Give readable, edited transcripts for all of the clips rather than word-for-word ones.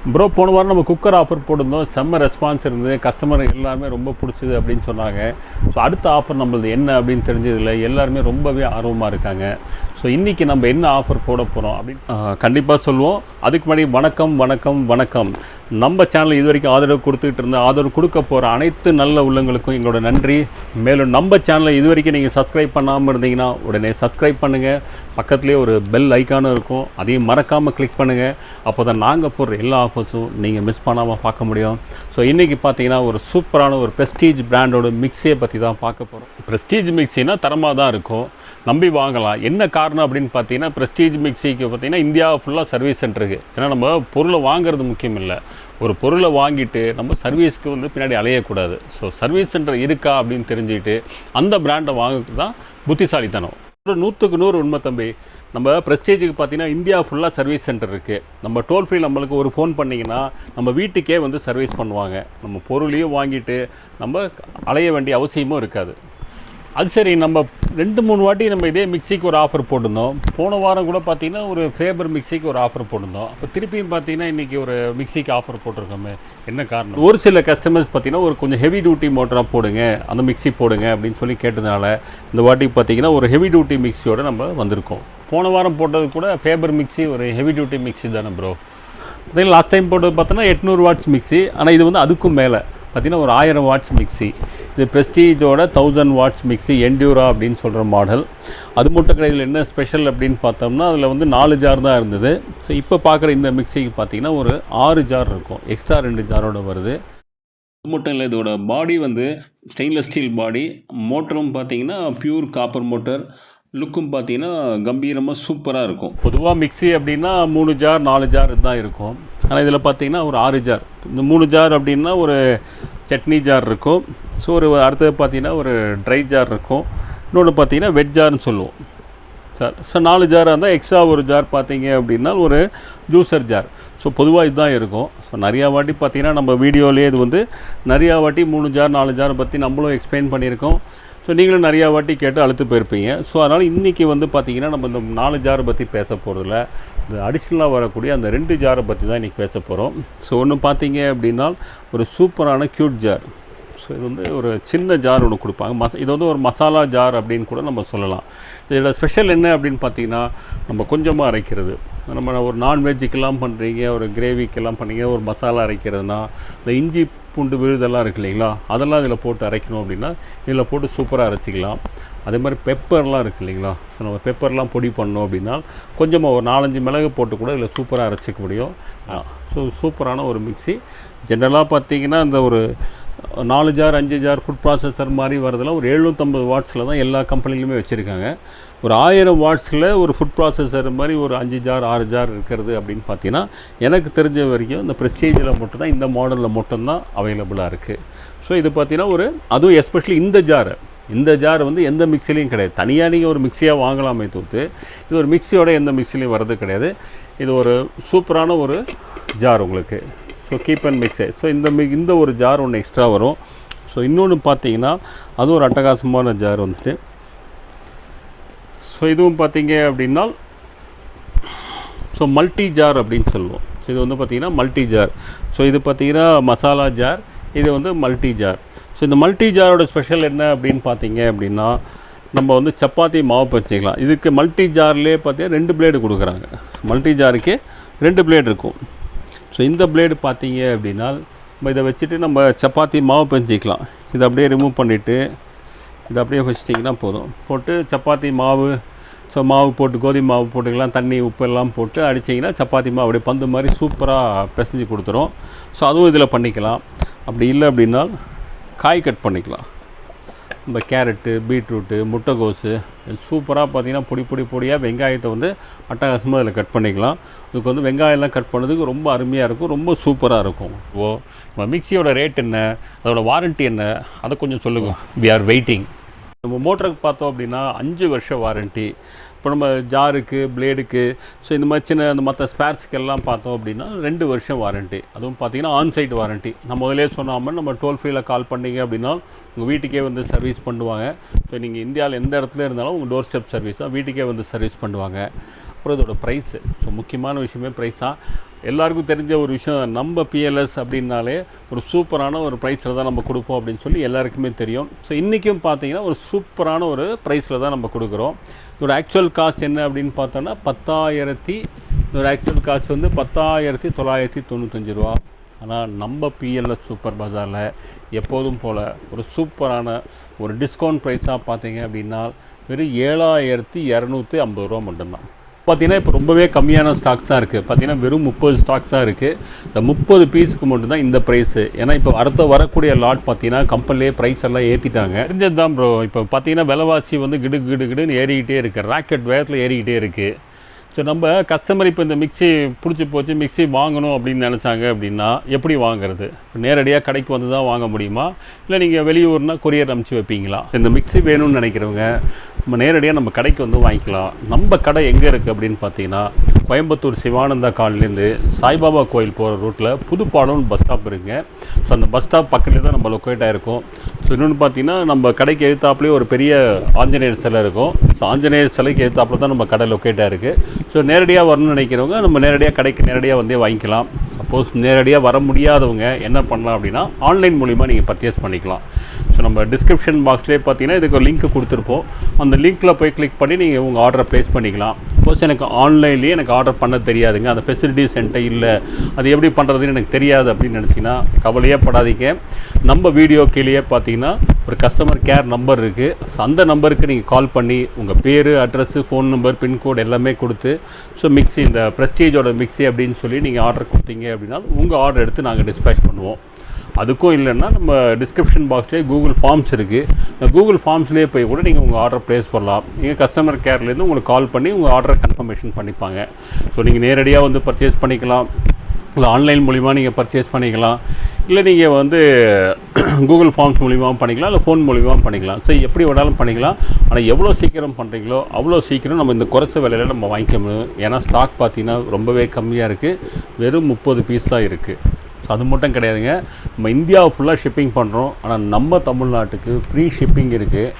Bro போன வாரம் நம்ம குக்கர் ஆஃபர் போட்டிருந்தோம். செம்ம ரெஸ்பான்ஸ் இருந்தது. கஸ்டமர் எல்லாருமே ரொம்ப பிடிச்சது அப்படின்னு சொன்னாங்க. ஸோ அடுத்த ஆஃபர் நம்மளது என்ன அப்படின்னு தெரிஞ்சதில்லை. எல்லாருமே ரொம்பவே ஆர்வமாக இருக்காங்க. ஸோ இன்றைக்கி நம்ம என்ன ஆஃபர் போட போகிறோம் அப்படின்னு கண்டிப்பாக சொல்லுவோம். அதுக்கு முன்னாடி வணக்கம். நம்ம சேனல் இது வரைக்கும் ஆதரவு கொடுத்துக்கிட்டு இருந்த ஆதரவு கொடுக்க போகிற அனைத்து நல்ல உள்ளங்களுக்கும் எங்களோட நன்றி. மேலும் நம்ம சேனலை இது வரைக்கும் நீங்கள் சப்ஸ்கிரைப் பண்ணாமல் இருந்தீங்கன்னா உடனே சப்ஸ்கிரைப் பண்ணுங்கள். பக்கத்துலேயே ஒரு பெல் ஐக்கானும் இருக்கும், அதையும் மறக்காமல் கிளிக் பண்ணுங்கள். அப்போ தான் நாங்கள் போடுற எல்லா ஆஃபர்ஸும் நீங்கள் மிஸ் பண்ணாமல் பார்க்க முடியும். ஸோ இன்றைக்கி பார்த்தீங்கன்னா ஒரு சூப்பரான ஒரு ப்ரெஸ்டீஜ் பிராண்டோட மிக்ஸியை பற்றி தான் பார்க்க போகிறோம். ப்ரெஸ்டீஜ் மிக்ஸினா தரமாக தான் இருக்கும், நம்பி வாங்கலாம். என்ன காரணம் அப்படின்னு பார்த்தீங்கன்னா, ப்ரெஸ்டீஜ் மிக்ஸிக்கு பார்த்தீங்கன்னா இந்தியா ஃபுல்லாக சர்வீஸ் சென்டர் இருக்குது. ஏன்னா நம்ம பொருளை வாங்குறது முக்கியம் இல்லை, ஒரு பொருளை வாங்கிட்டு நம்ம சர்வீஸ்க்கு வந்து பின்னாடி அலையக்கூடாது. ஸோ சர்வீஸ் சென்டர் இருக்கா அப்படின்னு தெரிஞ்சுக்கிட்டு அந்த பிராண்டை வாங்குறது தான் புத்திசாலித்தனம். 100க்கு 100 உண்மை தம்பி. நம்ம ப்ரெஸ்டீஜுக்கு பார்த்தீங்கன்னா இந்தியா ஃபுல்லாக சர்வீஸ் சென்டர் இருக்குது. நம்ம டோல் ஃப்ரீ நம்மளுக்கு ஒரு ஃபோன் பண்ணிங்கன்னா நம்ம வீட்டுக்கே வந்து சர்வீஸ் பண்ணுவாங்க. நம்ம பொருளையும் வாங்கிட்டு நம்ம அலைய வேண்டிய அவசியமும் இருக்காது. அது சரி, நம்ம 2-3 வாட்டி நம்ம இதே மிக்சிக்கு ஒரு ஆஃபர் போட்டிருந்தோம். போன வாரம் கூட பார்த்திங்கன்னா ஒரு ஃபேபர் மிக்சிக்கு ஒரு ஆஃபர் போட்டிருந்தோம். அப்போ திருப்பியும் பார்த்திங்கன்னா இன்றைக்கி ஒரு மிக்சிக்கு ஆஃபர் போட்டிருக்கோமே, என்ன காரணம்? ஒரு சில கஸ்டமர்ஸ் பார்த்திங்கன்னா ஒரு கொஞ்சம் ஹெவி டியூட்டி மோட்டராக போடுங்க, அந்த மிக்சி போடுங்க அப்படின்னு சொல்லி கேட்டதுனால இந்த வாட்டி பார்த்திங்கன்னா ஒரு ஹெவி டியூட்டி மிக்சியோடு நம்ம வந்திருக்கோம். போன வாரம் போட்டது கூட ஃபேபர் மிக்சி ஒரு ஹெவி டியூட்டி மிக்சி தானே ப்ரோ. அதே லாஸ்ட் டைம் போட்டது பார்த்தோன்னா 800 வாட்ஸ் மிக்சி. ஆனால் இது வந்து அதுக்கும் மேலே பார்த்திங்கன்னா ஒரு 1000 வாட்ஸ் மிக்சி. இது ப்ரெஸ்டீஜோட 1000 வாட்ஸ் மிக்சி என்டியூரா அப்படின்னு சொல்கிற மாடல். அது மட்டும் கிடையாது, இதில் என்ன ஸ்பெஷல் அப்படின்னு பார்த்தோம்னா அதில் வந்து 4 ஜார் தான் இருந்தது. ஸோ இப்போ பார்க்குற இந்த மிக்சிக்கு பார்த்திங்கன்னா ஒரு 6 ஜார் இருக்கும், எக்ஸ்ட்ரா 2 ஜாரோடு வருது. அது மட்டும் இல்லை, இதோட பாடி வந்து ஸ்டெயின்லெஸ் ஸ்டீல் பாடி. மோட்டரும் பார்த்திங்கன்னா பியூர் காப்பர் மோட்டர். லுக்கும் பார்த்திங்கன்னா கம்பீரமாக சூப்பராக இருக்கும். பொதுவாக மிக்சி அப்படின்னா 3 ஜார் 4 ஜார் தான் இருக்கும். ஆனால் இதில் பார்த்திங்கன்னா ஒரு 6 ஜார். இந்த 3 ஜார் அப்படின்னா ஒரு சட்னி ஜார் இருக்கும். ஸோ ஒரு அடுத்தது பார்த்திங்கன்னா ஒரு ட்ரை ஜார் இருக்கும். இன்னொன்று பார்த்திங்கன்னா வெட் ஜார்னு சொல்லுவோம் சார். ஸோ 4 ஜாராக இருந்தால் எக்ஸ்ட்ரா ஒரு ஜார் பார்த்திங்க அப்படின்னா ஒரு ஜூஸர் ஜார். ஸோ பொதுவாக இதுதான் இருக்கும். ஸோ நிறையா வாட்டி பார்த்திங்கன்னா நம்ம வீடியோலேயே இது வந்து நிறையா வாட்டி 3 ஜார் 4 ஜார் பற்றி நம்மளும் எக்ஸ்பிளைன் பண்ணியிருக்கோம். ஸோ நீங்களும் நிறையா வாட்டி கேட்டு அழுத்து போயிருப்பீங்க. ஸோ அதனால் இன்றைக்கி வந்து பார்த்திங்கன்னா நம்ம இந்த 4 ஜாரை பற்றி பேச போகிறதில்ல, இந்த அடிஷ்னலாக வரக்கூடிய அந்த 2 ஜாரை பற்றி தான் இன்றைக்கி பேச போகிறோம். ஸோ ஒன்று பார்த்திங்க அப்படின்னா ஒரு சூப்பரான க்யூட் ஜார். ஸோ இது வந்து ஒரு சின்ன ஜார் ஒன்று கொடுப்பாங்க. இது வந்து ஒரு மசாலா ஜார் அப்படின்னு கூட நம்ம சொல்லலாம். இதோட ஸ்பெஷல் என்ன அப்படின்னு பார்த்திங்கன்னா, நம்ம கொஞ்சமாக அரைக்கிறது. நம்ம ஒரு நான்வெஜ்ஜுக்கெல்லாம் பண்ணுறீங்க, ஒரு கிரேவிக்கெல்லாம் பண்ணுறீங்க, ஒரு மசாலா அரைக்கிறதுனா இந்த இஞ்சி பூண்டு விழுதெல்லாம் இருக்குது இல்லைங்களா, அதெல்லாம் இதில் போட்டு அரைக்கணும் அப்படின்னா இதில் போட்டு சூப்பராக அரைச்சிக்கலாம். அதே மாதிரி பெப்பர்லாம் இருக்குது இல்லைங்களா, ஸோ நம்ம பெப்பர்லாம் பொடி பண்ணோம் அப்படின்னா கொஞ்சமாக ஒரு 4-5 மிளகு போட்டு கூட இதில் சூப்பராக அரைச்சிக்க முடியும். ஸோ சூப்பரான ஒரு மிக்சி. ஜென்ரலாக பார்த்திங்கன்னா இந்த ஒரு 4 ஜார் 5 ஜார் ஃபுட் ப்ராசஸர் மாதிரி வரதெல்லாம் ஒரு 750 வாட்ஸில் தான் எல்லா கம்பெனிலுமே வச்சுருக்காங்க. ஒரு 1000 வாட்ஸில் ஒரு ஃபுட் ப்ராசஸர் மாதிரி ஒரு 5 ஜார் 6 ஜார் இருக்கிறது அப்படின்னு பார்த்தீங்கன்னா எனக்கு தெரிஞ்ச வரைக்கும் இந்த ப்ரெஸ்டீஜில் மட்டும்தான், இந்த மாடலில் மட்டும்தான் அவைலபிளாக இருக்குது. ஸோ இது பார்த்திங்கன்னா ஒரு அதுவும் எஸ்பெஷலி இந்த ஜார் வந்து எந்த மிக்சிலையும் கிடையாது. தனியாக நீங்கள் ஒரு மிக்சியாக வாங்கலாமே தவிர்த்து இது ஒரு மிக்சியோட எந்த மிக்சிலையும் வர்றது கிடையாது. இது ஒரு சூப்பரான ஒரு ஜார் உங்களுக்கு. So keep and mix. So இந்த ஒரு ஜார் ஒன்று எக்ஸ்ட்ரா வரும். ஸோ இன்னொன்று பார்த்தீங்கன்னா அதுவும் ஒரு அட்டகாசமான ஜார் வந்துட்டு. ஸோ இதுவும் பார்த்தீங்க அப்படின்னா ஸோ மல்டி ஜார் அப்படின்னு சொல்லுவோம். ஸோ இது வந்து பார்த்திங்கன்னா மல்டி ஜார். ஸோ இது பார்த்திங்கன்னா மசாலா ஜார், இது வந்து மல்டி ஜார். ஸோ இந்த மல்டி ஜாரோட ஸ்பெஷல் என்ன அப்படின்னு பார்த்தீங்க அப்படின்னா, நம்ம வந்து சப்பாத்தி மாவு பச்சிக்கலாம். இதுக்கு மல்டி ஜார்லேயே பார்த்தீங்கன்னா 2 பிளேடு கொடுக்குறாங்க. மல்டி ஜாருக்கு 2 பிளேடு இருக்கும். ஸோ இந்த பிளேடு பார்த்தீங்க அப்படின்னா நம்ம இதை வச்சுட்டு நம்ம சப்பாத்தி மாவு பஞ்சிக்கலாம். இதை அப்படியே ரிமூவ் பண்ணிவிட்டு இதை அப்படியே வச்சிட்டிங்கன்னா போதும். போட்டு சப்பாத்தி மாவு, ஸோ மாவு போட்டு கோதுமை மாவு போட்டுக்கலாம், தண்ணி உப்பு எல்லாம் போட்டு அடிச்சிங்கன்னா சப்பாத்தி மாவு அப்படியே பந்து மாதிரி சூப்பராக பிசைஞ்சு கொடுத்துரும். ஸோ அதுவும் இதில் பண்ணிக்கலாம். அப்படி இல்லை அப்படின்னா காய் கட் பண்ணிக்கலாம். நம்ம கேரட்டு, பீட்ரூட்டு, முட்டைகோஸு சூப்பராக பார்த்திங்கன்னா பொடியாக வெங்காயத்தை வந்து அட்டகாசமாக அதில் கட் பண்ணிக்கலாம். இதுக்கு வந்து வெங்காயம்லாம் கட் பண்ணதுக்கு ரொம்ப அருமையாக இருக்கும், ரொம்ப சூப்பராக இருக்கும். நம்ம மிக்சியோட ரேட் என்ன, அதோடய வாரண்ட்டி என்ன, அதை கொஞ்சம் சொல்லுங்கள். We are waiting. நம்ம மோட்டருக்கு பார்த்தோம் அப்படின்னா 5 வருஷம் வாரண்ட்டி. இப்போ நம்ம ஜாருக்கு, பிளேடுக்கு, ஸோ இந்த மாதிரி சின்ன அந்த மற்ற ஸ்பேர்ஸ்க்கு எல்லாம் பார்த்தோம் அப்படின்னா 2 வருஷம் வாரண்ட்டி. அதுவும் பார்த்திங்கன்னா ஆன்சைட் வாரண்ட்டி. நம்ம முதலே சொன்னாமல் நம்ம டோல் ஃப்ரீயில் கால் பண்ணிங்க அப்படின்னா உங்கள் வீட்டுக்கே வந்து சர்வீஸ் பண்ணுவாங்க. இப்போ நீங்கள் இந்தியாவில் எந்த இடத்துல இருந்தாலும் உங்கள் டோர் ஸ்டெப் சர்வீஸாக வீட்டுக்கே வந்து சர்வீஸ் பண்ணுவாங்க. அப்புறம் இதோட ப்ரைஸு. ஸோ முக்கியமான விஷயமே ப்ரைஸ் தான். எல்லாருக்கும் தெரிஞ்ச ஒரு விஷயம், நம்ம பிஎல்எஸ் அப்படின்னாலே ஒரு சூப்பரான ஒரு ப்ரைஸில் தான் நம்ம கொடுப்போம் அப்படின்னு சொல்லி எல்லாருக்குமே தெரியும். ஸோ இன்றைக்கும் பார்த்தீங்கன்னா ஒரு சூப்பரான ஒரு ப்ரைஸில் தான் நம்ம கொடுக்குறோம். இதோட ஆக்சுவல் காஸ்ட் என்ன அப்படின்னு பார்த்தோன்னா இதோட ஆக்சுவல் காஸ்ட் வந்து 10,995 ரூபா. ஆனால் நம்ம பிஎல்எஸ் சூப்பர் பஜாரில் எப்போதும் போல் ஒரு சூப்பரான ஒரு டிஸ்கவுண்ட் ப்ரைஸாக பார்த்தீங்க அப்படின்னா வெறும் 7,250 ரூபா மட்டும்தான். பார்த்திங்கன்னா இப்போ ரொம்பவே கம்மியான ஸ்டாக்ஸ் தான் இருக்குது. பார்த்திங்கன்னா வெறும் 30 ஸ்டாக்ஸ் தான் இருக்குது. இந்த 30 பீஸுக்கு மட்டும்தான் இந்த ப்ரைஸு. ஏன்னா இப்போ வரக்கூடிய லாட் பார்த்திங்கன்னா கம்பெனிலே ப்ரைஸ் எல்லாம் ஏற்றிட்டாங்க. தெரிஞ்சது தான் ப்ரோ. இப்போ பார்த்திங்கன்னா விலைவாசி வந்து கிடுன்னு ஏறிக்கிட்டே இருக்குது, ராக்கெட் வேகத்தில் ஏறிக்கிட்டே இருக்குது. ஸோ நம்ம கஸ்டமர் இப்போ இந்த மிக்ஸி பிடிச்சி போச்சு, மிக்ஸி வாங்கணும் அப்படின்னு நினச்சாங்க அப்படின்னா எப்படி வாங்குறது? நேரடியாக கடைக்கு வந்து தான் வாங்க முடியுமா, இல்லை நீங்கள் வெளியூர்னால் கொரியர் அனுப்பிச்சி வைப்பீங்களா? இந்த மிக்ஸி வேணும்னு நினைக்கிறவங்க நம்ம நேரடியாக நம்ம கடைக்கு வந்து வாங்கிக்கலாம். நம்ம கடை எங்கே இருக்குது அப்படின்னு பார்த்தீங்கன்னா கோயம்புத்தூர் சிவானந்தா காலனிலேருந்து சாய்பாபா கோயில் போகிற ரூட்டில் புது பாலம் பஸ் ஸ்டாப் இருக்குங்க. ஸோ அந்த பஸ் ஸ்டாப் பக்கத்துலேயே தான் நம்ம லொக்கேட் ஆகிருக்கோம். ஸோ இன்னொன்று பார்த்தீங்கன்னா நம்ம கடைக்கு எழுத்தாப்புலேயே ஒரு பெரிய ஆஞ்சநேயர் சிலை இருக்கும். ஸோ ஆஞ்சநேயர் சிலைக்கு எழுத்தாப்புல தான் நம்ம கடை லொக்கேட் ஆகிருக்கு. ஸோ நேரடியாக வரணும்னு நினைக்கிறவங்க நம்ம நேரடியாக கடைக்கு நேரடியாக வந்தே வாங்கிக்கலாம். சப்போஸ் நேரடியாக வர முடியாதவங்க என்ன பண்ணலாம் அப்படின்னா ஆன்லைன் மூலிமா நீங்கள் பர்ச்சேஸ் பண்ணிக்கலாம். ஸோ நம்ம டிஸ்கிரிப்ஷன் பாக்ஸ்லேயே பார்த்தீங்கன்னா இதுக்கு ஒரு லிங்க் கொடுத்துருப்போம். அந்த லிங்க்கில் போய் கிளிக் பண்ணி நீங்கள் உங்கள் ஆர்டரை ப்ளேஸ் பண்ணிக்கலாம். சப்போஸ் எனக்கு ஆன்லைன்லேயே எனக்கு ஆர்டர் பண்ண தெரியாதுங்க, அந்த ஃபெசிலிட்டிஸ் என்கிட்ட இல்லை, அது எப்படி பண்ணுறதுன்னு எனக்கு தெரியாது அப்படின்னு நினச்சிங்கன்னா கவலையே படாதீங்க. நம்ம வீடியோ கீழே பார்த்தீங்கன்னா ஒரு கஸ்டமர் கேர் நம்பர் இருக்குது. ஸோ அந்த நம்பருக்கு நீங்கள் கால் பண்ணி உங்கள் பேர், அட்ரஸ்ஸு, ஃபோன் நம்பர், பின்கோடு எல்லாமே கொடுத்து ஸோ மிக்ஸி இந்த ப்ரெஸ்டீஜோட மிக்ஸி அப்படின்னு சொல்லி நீங்கள் ஆர்டர் கொடுத்தீங்க அப்படின்னா உங்கள் ஆர்டர் எடுத்து நாங்கள் டிஸ்பேச் பண்ணுவோம். அதுக்கும் இல்லைன்னா நம்ம டிஸ்கிரிப்ஷன் பாக்ஸ்லேயே கூகுள் ஃபார்ம்ஸ் இருக்குது. இந்த கூகுள் ஃபார்ம்ஸ்லேயே போய் கூட நீங்கள் உங்கள் ஆர்டர் ப்ளேஸ் பண்ணலாம். நீங்கள் கஸ்டமர் கேர்லேருந்து உங்களுக்கு கால் பண்ணி உங்கள் ஆர்டரை கன்ஃபர்மேஷன் பண்ணிப்பாங்க. ஸோ நீங்கள் நேரடியாக வந்து பர்ச்சேஸ் பண்ணிக்கலாம், இல்லை ஆன்லைன் மூலிமா நீங்கள் பர்ச்சேஸ் பண்ணிக்கலாம், இல்லை நீங்கள் வந்து கூகுள் ஃபார்ம்ஸ் மூலிமாவும் பண்ணிக்கலாம், இல்லை ஃபோன் மூலிமாவும் பண்ணிக்கலாம். ஸோ எப்படி வேணாலும் பண்ணிக்கலாம். ஆனால் எவ்வளோ சீக்கிரம் பண்ணுறீங்களோ அவ்வளோ சீக்கிரம் நம்ம இந்த குறைச்ச விலையில் நம்ம வாங்கிக்க முடியும். ஏன்னா ஸ்டாக் பார்த்திங்கன்னா ரொம்பவே கம்மியாக இருக்குது. வெறும் 30 பீஸ் தான் இருக்குது. ஸோ அது மட்டும் கிடையாதுங்க, நம்ம இந்தியாவை ஃபுல்லாக ஷிப்பிங் பண்ணுறோம். ஆனால் நம்ம தமிழ்நாட்டுக்கு ஃப்ரீ ஷிப்பிங் இருக்குது.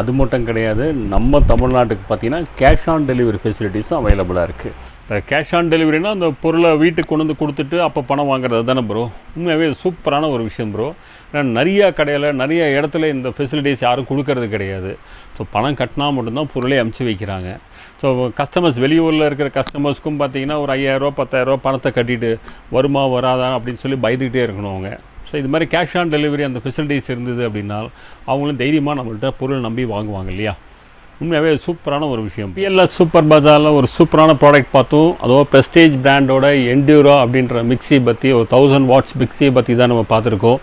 அது மட்டும் கிடையாது, நம்ம தமிழ்நாட்டுக்கு பார்த்திங்கன்னா கேஷ் ஆன் டெலிவரி ஃபெசிலிட்டிஸும் அவைலபிளாக இருக்குது. இந்த கேஷ் ஆன் டெலிவரினா அந்த பொருளை வீட்டுக்கு கொண்டு வந்து கொடுத்துட்டு அப்போ பணம் வாங்குறது தானே ப்ரோ. உண்மையாகவே சூப்பரான ஒரு விஷயம் ப்ரோ. ஏன்னா நிறையா கடையில் நிறைய இடத்துல இந்த ஃபெசிலிட்டிஸ் யாரும் கொடுக்கறது கிடையாது. ஸோ பணம் கட்டினா மட்டும்தான் பொருளே அமுச்சு வைக்கிறாங்க. ஸோ கஸ்டமர்ஸ் வெளியூரில் இருக்கிற கஸ்டமர்ஸ்க்கும் பார்த்திங்கன்னா ஒரு 5,000 10,000 பணத்தை கட்டிட்டு வருமா வராதா அப்படின்னு சொல்லி பயந்துக்கிட்டே இருக்கணும் அவங்க. ஸோ இது மாதிரி கேஷ் ஆன் டெலிவரி அந்த ஃபெசிலிட்டிஸ் இருந்தது அப்படின்னா அவங்களும் தைரியமாக நம்மள்கிட்ட பொருள் நம்பி வாங்குவாங்க இல்லையா. உண்மையாகவே சூப்பரான ஒரு விஷயம். பிஎல்எஸ் சூப்பர் பஜாரில் ஒரு சூப்பரான ப்ராடக்ட் பார்த்தோம். அதுவும் ப்ரெஸ்டீஜ் பிராண்டோட என்டியூரா அப்படின்ற மிக்ஸி பற்றி, ஒரு 1000 வாட்ஸ் மிக்ஸியை பற்றி தான் நம்ம பார்த்துருக்கோம்.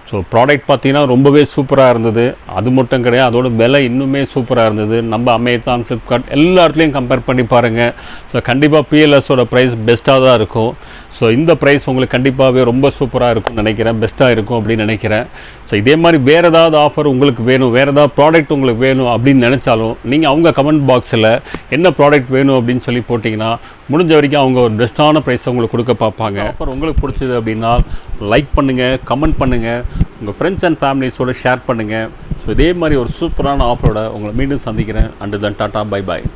ஸோ ப்ராடக்ட் பார்த்திங்கன்னா ரொம்பவே சூப்பராக இருந்தது. அது மட்டும் கிடையாது, அதோட விலை இன்னுமே சூப்பராக இருந்தது. நம்ம அமேசான், ஃப்ளிப்கார்ட் எல்லா இடத்துலையும் கம்பேர் பண்ணி பாருங்கள். ஸோ கண்டிப்பாக பிஎல்எஸோட ப்ரைஸ் பெஸ்ட்டாக தான் இருக்கும். ஸோ இந்த ப்ரைஸ் உங்களுக்கு கண்டிப்பாகவே ரொம்ப சூப்பராக இருக்கும்னு நினைக்கிறேன், பெஸ்ட்டாக இருக்கும் அப்படின்னு நினைக்கிறேன். ஸோ இதே மாதிரி வேறு ஏதாவது ஆஃபர் உங்களுக்கு வேணும், வேறு ஏதாவது ப்ராடக்ட் உங்களுக்கு வேணும் அப்படின்னு நினச்சாலும் நீங்கள் அவங்க கமெண்ட் பாக்ஸில் என்ன ப்ராடக்ட் வேணும் அப்படின்னு சொல்லி போட்டிங்கன்னா முடிஞ்ச வரைக்கும் அவங்க ஒரு பெஸ்ட்டான ப்ரைஸை உங்களுக்கு கொடுக்க பார்ப்பாங்க. ஆஃபர் உங்களுக்கு பிடிச்சது அப்படின்னா லைக் பண்ணுங்கள், கமெண்ட் பண்ணுங்கள், உங்கள் ஃப்ரெண்ட்ஸ் அண்ட் ஃபேமிலிஸோடு ஷேர் பண்ணுங்கள். ஸோ இதே மாதிரி ஒரு சூப்பரான ஆஃபரோட உங்களை மீண்டும் சந்திக்கிறேன். And then tata, bye bye.